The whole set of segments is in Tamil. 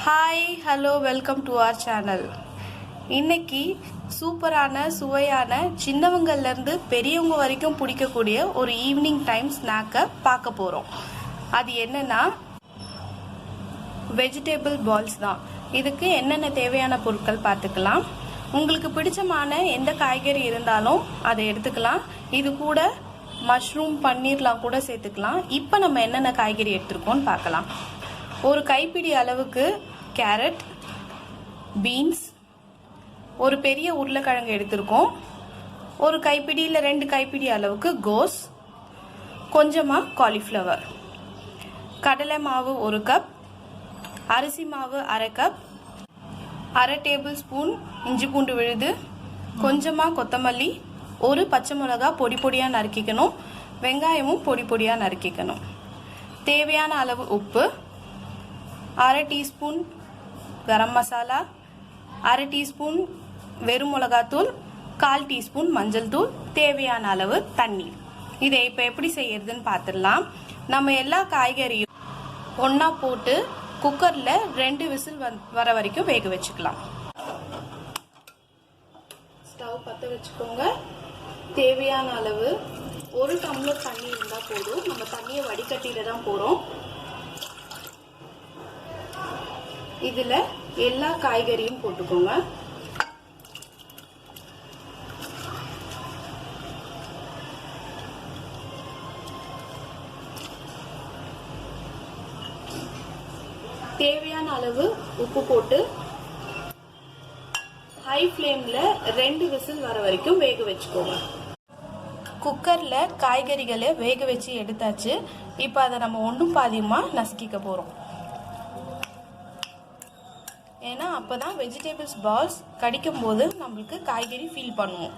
Hi hello welcome to our channel. இன்னைக்கு சூப்பரான சுவையான சின்னவங்கள்லேருந்து பெரியவங்க வரைக்கும் பிடிக்கக்கூடிய ஒரு ஈவினிங் டைம் ஸ்நாக்கை பார்க்க போகிறோம். அது என்னன்னா வெஜிடபிள் பால்ஸ் தான். இதுக்கு என்னென்ன தேவையான பொருட்கள் பார்த்துக்கலாம். உங்களுக்கு பிடிச்சமான எந்த காய்கறி இருந்தாலும் அதை எடுத்துக்கலாம். இது கூட மஷ்ரூம் பன்னீர்லாம் கூட சேர்த்துக்கலாம். இப்போ நம்ம என்னென்ன காய்கறி எடுத்துருக்கோம்னு பார்க்கலாம். ஒரு கைப்பிடி அளவுக்கு கேரட், பீன்ஸ், ஒரு பெரிய உருளைக்கிழங்கு எடுத்திருக்கோம். ஒரு கைப்பிடி இல்லை 2 கைப்பிடி அளவுக்கு கோஸ், கொஞ்சமாக காலிஃப்ளவர், கடலை மாவு 1 கப், அரிசி மாவு 1/2 கப், 1/2 டேபிள் ஸ்பூன் இஞ்சி பூண்டு விழுது, கொஞ்சமாக கொத்தமல்லி, ஒரு பச்சை மிளகா பொடி பொடியாக நறுக்கிக்கணும், வெங்காயமும் பொடி பொடியாக நறுக்கிக்கணும், தேவையான அளவு உப்பு, 1/2 டீஸ்பூன் கரம் மசாலா, 1/2 டீஸ்பூன் வெறும் மிளகாத்தூள், 1/4 டீஸ்பூன் மஞ்சள் தூள், தேவையான அளவு தண்ணீர். இதை இப்போ எப்படி செய்யறதுன்னு பார்த்துடலாம். நம்ம எல்லா காய்கறியும் ஒன்றா போட்டு குக்கரில் 2 விசில் வர வரைக்கும் வேக வச்சுக்கலாம். ஸ்டவ் பற்ற வச்சுக்கோங்க. தேவையான அளவு 1 டம்ளர் தண்ணி இருந்தால் போதும். நம்ம தண்ணியை வடிகட்டில தான் போகிறோம். இதில் எல்லா காய்கறியும் போட்டுக்கோங்க. தேவையான அளவு உப்பு போட்டு ஹை ஃப்ளேமில் 2 விசில் வர வரைக்கும் வேக வச்சுக்கோங்க. குக்கரில் காய்கறிகளை வேக வச்சு எடுத்தாச்சு. இப்போ அதை நம்ம ஒன்றும் பாதியமாக நசுக்கிக்க போகிறோம். ஏன்னா அப்போ தான் வெஜிடபிள்ஸ் பால்ஸ் கடிக்கும் போது நம்மளுக்கு காய்கறி ஃபீல் பண்ணுவோம்.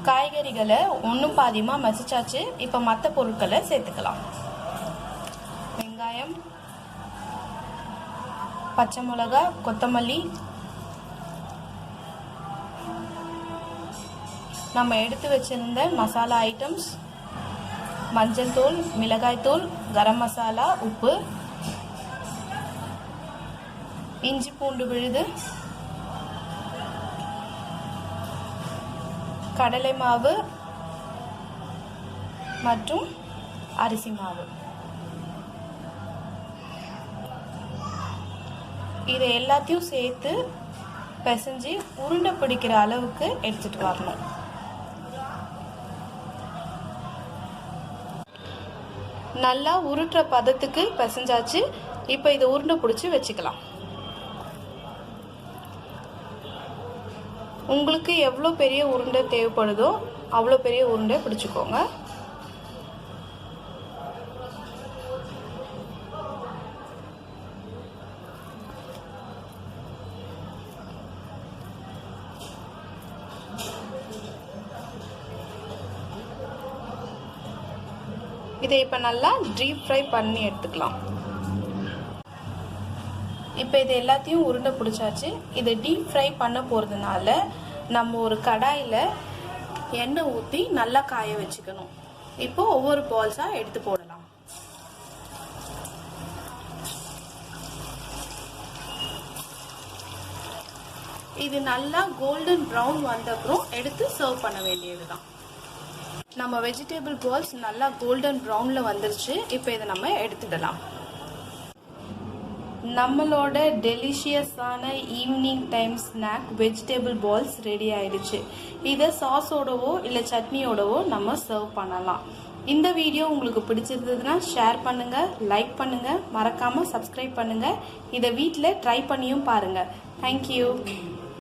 காய்கறிகளை ஒன்றும் பாதியமாக மசிச்சாச்சு. இப்போ மற்ற பொருட்களை சேர்த்துக்கலாம். வெங்காயம், பச்சை மிளகா, கொத்தமல்லி, நம்ம எடுத்து வச்சிருந்த மசாலா ஐட்டம்ஸ், மஞ்சள் தூள், மிளகாய் தூள், கரம் மசாலா, உப்பு, இஞ்சி பூண்டு விழுது, கடலை மாவு மற்றும் அரிசி மாவு. இதை எல்லாத்தையும் சேர்த்து பிசைஞ்சு உருண்டை பிடிக்கிற அளவுக்கு எடுத்துட்டு வரணும். நல்லா உருட்டுற பதத்துக்கு பிசைஞ்சாச்சு. இப்போ இதை உருண்டை பிடிச்சி வச்சுக்கலாம். உங்களுக்கு எவ்வளோ பெரிய உருண்டை தேவைப்படுதோ அவ்வளோ பெரிய உருண்டை பிடிச்சிக்கோங்க. இதை இப்போ நல்லா டீப் ஃப்ரை பண்ணி எடுத்துக்கலாம். இப்போ இது எல்லாத்தையும் உருண்டை பிடிச்சாச்சு. இதை டீப் ஃப்ரை பண்ண போகிறதுனால நம்ம ஒரு கடாயில் எண்ணெய் ஊற்றி நல்லா காய வச்சுக்கணும். இப்போ ஒவ்வொரு பால்ஸாக எடுத்து போடலாம். இது நல்லா கோல்டன் ப்ரௌன் வந்த அப்புறம் எடுத்து சர்வ் பண்ண வேண்டியது தான். நம்ம வெஜிடபிள் பால்ஸ் நல்லா கோல்டன் ப்ரௌனில் வந்துருச்சு. இப்போ இதை நம்ம எடுத்துடலாம். நம்மளோட டெலிஷியஸான evening time snack vegetable balls ready ஆயிடுச்சு. இதை சாஸோடவோ இல்லை சட்னியோடவோ நம்ம சர்வ் பண்ணலாம். இந்த வீடியோ உங்களுக்கு பிடிச்சிருந்ததுன்னா ஷேர் பண்ணுங்கள், லைக் பண்ணுங்கள், மறக்காமல் சப்ஸ்கிரைப் பண்ணுங்கள். இதை வீட்டில் ட்ரை பண்ணியும் பாருங்கள். தேங்க்யூ.